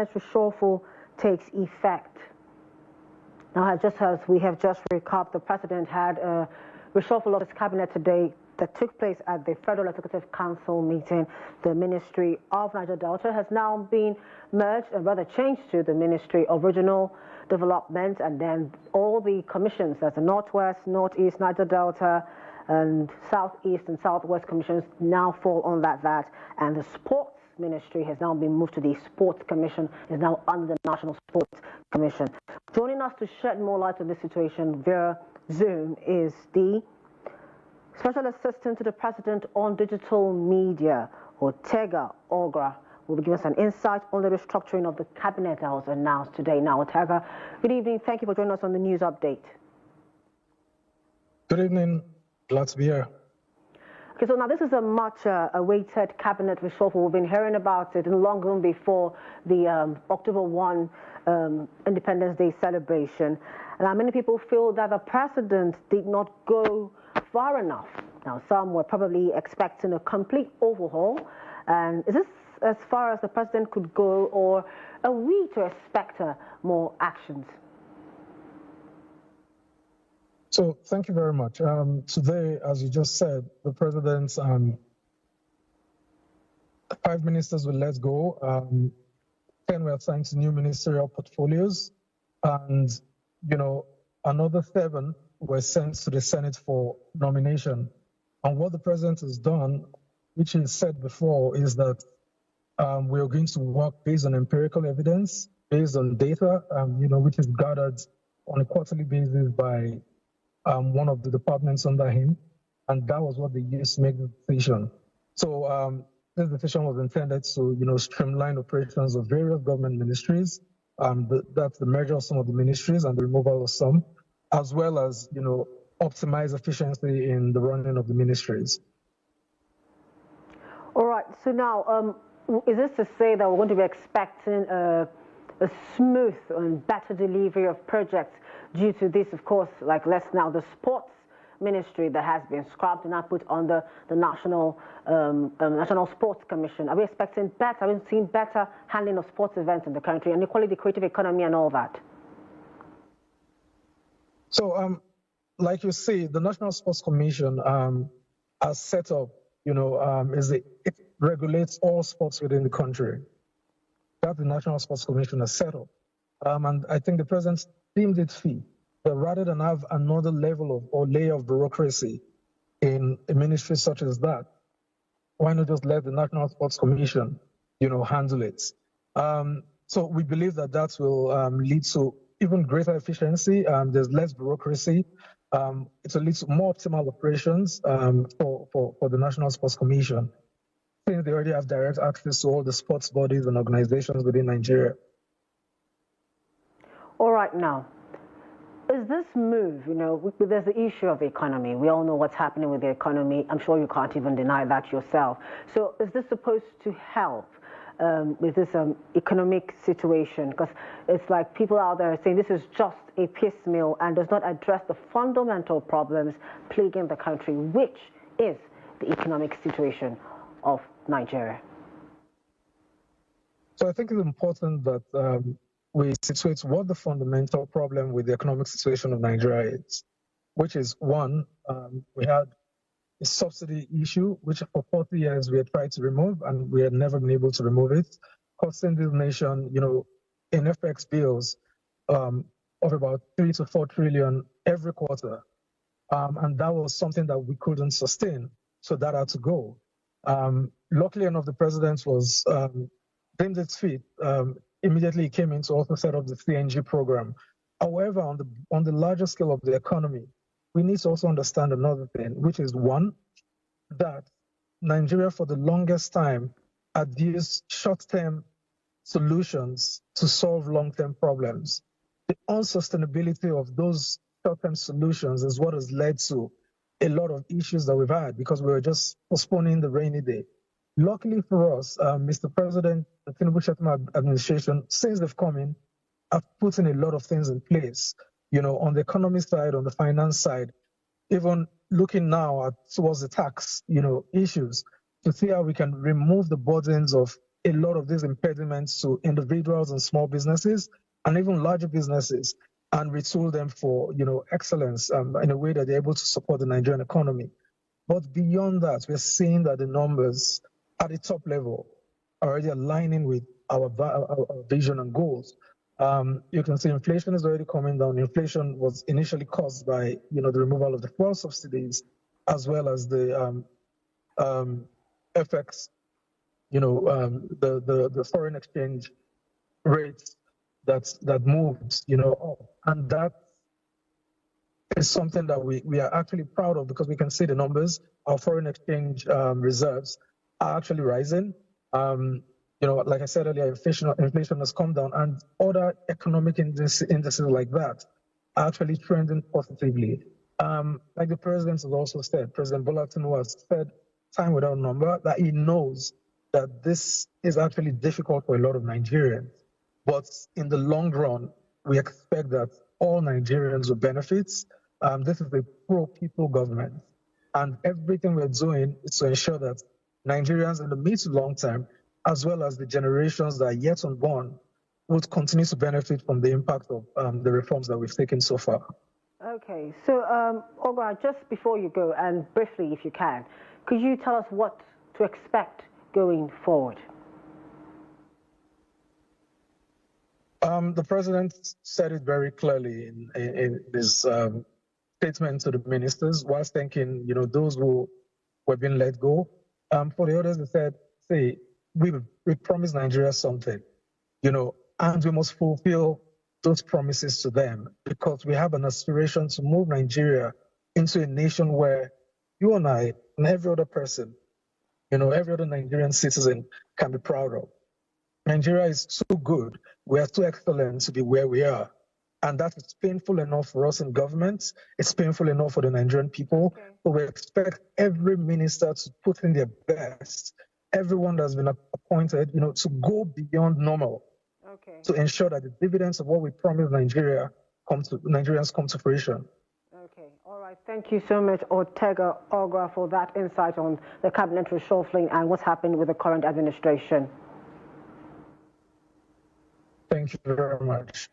reshuffle takes effect. Now, just as we have just recapped, the president had a reshuffle of his cabinet today that took place at the Federal Executive Council meeting. The Ministry of Niger Delta has now been merged, and rather changed to the Ministry of Regional Development, and then all the commissions, as the Northwest, Northeast, Niger Delta, and Southeast and Southwest commissions now fall on that. And the Sports Ministry has now been moved to the Sports Commission, is now under the National Sports Commission. Joining us to shed more light on this situation via Zoom is the Special Assistant to the President on Digital Media, Otega Ogra, will be giving us an insight on the restructuring of the cabinet that was announced today. Now, Otega, good evening. Thank you for joining us on the news update. Good evening. Glad to be here. Okay, so now this is a much awaited cabinet reshuffle. We've been hearing about it long before the October 1 Independence Day celebration. And many people feel that the president did not go far enough. Now, some were probably expecting a complete overhaul. And is this as far as the president could go, or are we to expect more actions? So thank you very much. Today, as you just said, the president's 5 ministers were let go. 10 were assigned to new ministerial portfolios, and another 7 were sent to the Senate for nomination. And what the president has done, which he said before, is that we are going to work based on empirical evidence, based on data, which is gathered on a quarterly basis by one of the departments under him, and that was what they used to make the decision. So this decision was intended to, streamline operations of various government ministries. That's the merger of some of the ministries and the removal of some, as well as, optimize efficiency in the running of the ministries. All right. So now, is this to say that we're going to be expecting a smooth and better delivery of projects due to this, of course, like the sports ministry that has been scrapped and now put under the National Sports Commission? Are we expecting better? Are we seeing better handling of sports events in the country, and equally the creative economy and all that? So, like you see, the National Sports Commission has set up, it regulates all sports within the country. That the National Sports Commission has set up. And I think the president deemed it fit that rather than have another level or layer of bureaucracy in a ministry such as that, why not just let the National Sports Commission, handle it? So we believe that will lead to even greater efficiency. There's less bureaucracy. It will lead to more optimal operations for the National Sports Commission, since they already have direct access to all the sports bodies and organizations within Nigeria. All right, now, is this move, there's the issue of the economy. We all know what's happening with the economy. I'm sure you can't even deny that yourself. So is this supposed to help with this economic situation? Because it's like people out there are saying this is just a piecemeal and does not address the fundamental problems plaguing the country, which is the economic situation of Nigeria. So I think it's important that we situate what the fundamental problem with the economic situation of Nigeria is, which is one, we had a subsidy issue, which for 40 years we had tried to remove, and we had never been able to remove it, costing this nation, in FX bills of about 3 to 4 trillion every quarter. And that was something that we couldn't sustain, so that had to go. Luckily enough, the president was deemed its feet. Immediately came in to also set up the CNG program. However, on the larger scale of the economy, we need to also understand another thing, which is one, that Nigeria for the longest time had used short-term solutions to solve long-term problems. The unsustainability of those short-term solutions is what has led to a lot of issues that we've had, because we were just postponing the rainy day. Luckily for us, Mr. President, the Tinubu administration, since they've come in, have put in a lot of things in place, on the economy side, on the finance side, even looking now towards the tax, issues, to see how we can remove the burdens of a lot of these impediments to individuals and small businesses and even larger businesses and retool them for, excellence in a way that they're able to support the Nigerian economy. But beyond that, we're seeing that the numbers at the top level are already aligning with our vision and goals. You can see inflation is already coming down. Inflation was initially caused by, the removal of the fuel subsidies, as well as the FX, the foreign exchange rates that moved, up. And that is something that we are actually proud of because we can see the numbers. Our foreign exchange reserves are actually rising. Like I said earlier, inflation has come down, and other economic indices like that are actually trending positively. Like the president has also said, President Bola Tinubu has said time without number that he knows that this is actually difficult for a lot of Nigerians. But in the long run, we expect that all Nigerians will benefit. This is a pro-people government. And everything we're doing is to ensure that Nigerians in the mid to long term, as well as the generations that are yet unborn, would continue to benefit from the impact of the reforms that we've taken so far. Okay, so Ogra, just before you go, and briefly if you can, could you tell us what to expect going forward? The president said it very clearly in his statement to the ministers, whilst thanking, those who were being let go. For the others, they said, we promised Nigeria something, and we must fulfill those promises to them because we have an aspiration to move Nigeria into a nation where you and I and every other person, every other Nigerian citizen can be proud of. Nigeria is so good. We are so excellent to be where we are. And that is painful enough for us in government. It's painful enough for the Nigerian people. Okay. So we expect every minister to put in their best, everyone that's been appointed, to go beyond normal, to ensure that the dividends of what we promised Nigerians come to fruition. Okay, all right. Thank you so much, Ortega Ogra, for that insight on the cabinet reshuffling and what's happened with the current administration. Thank you very much.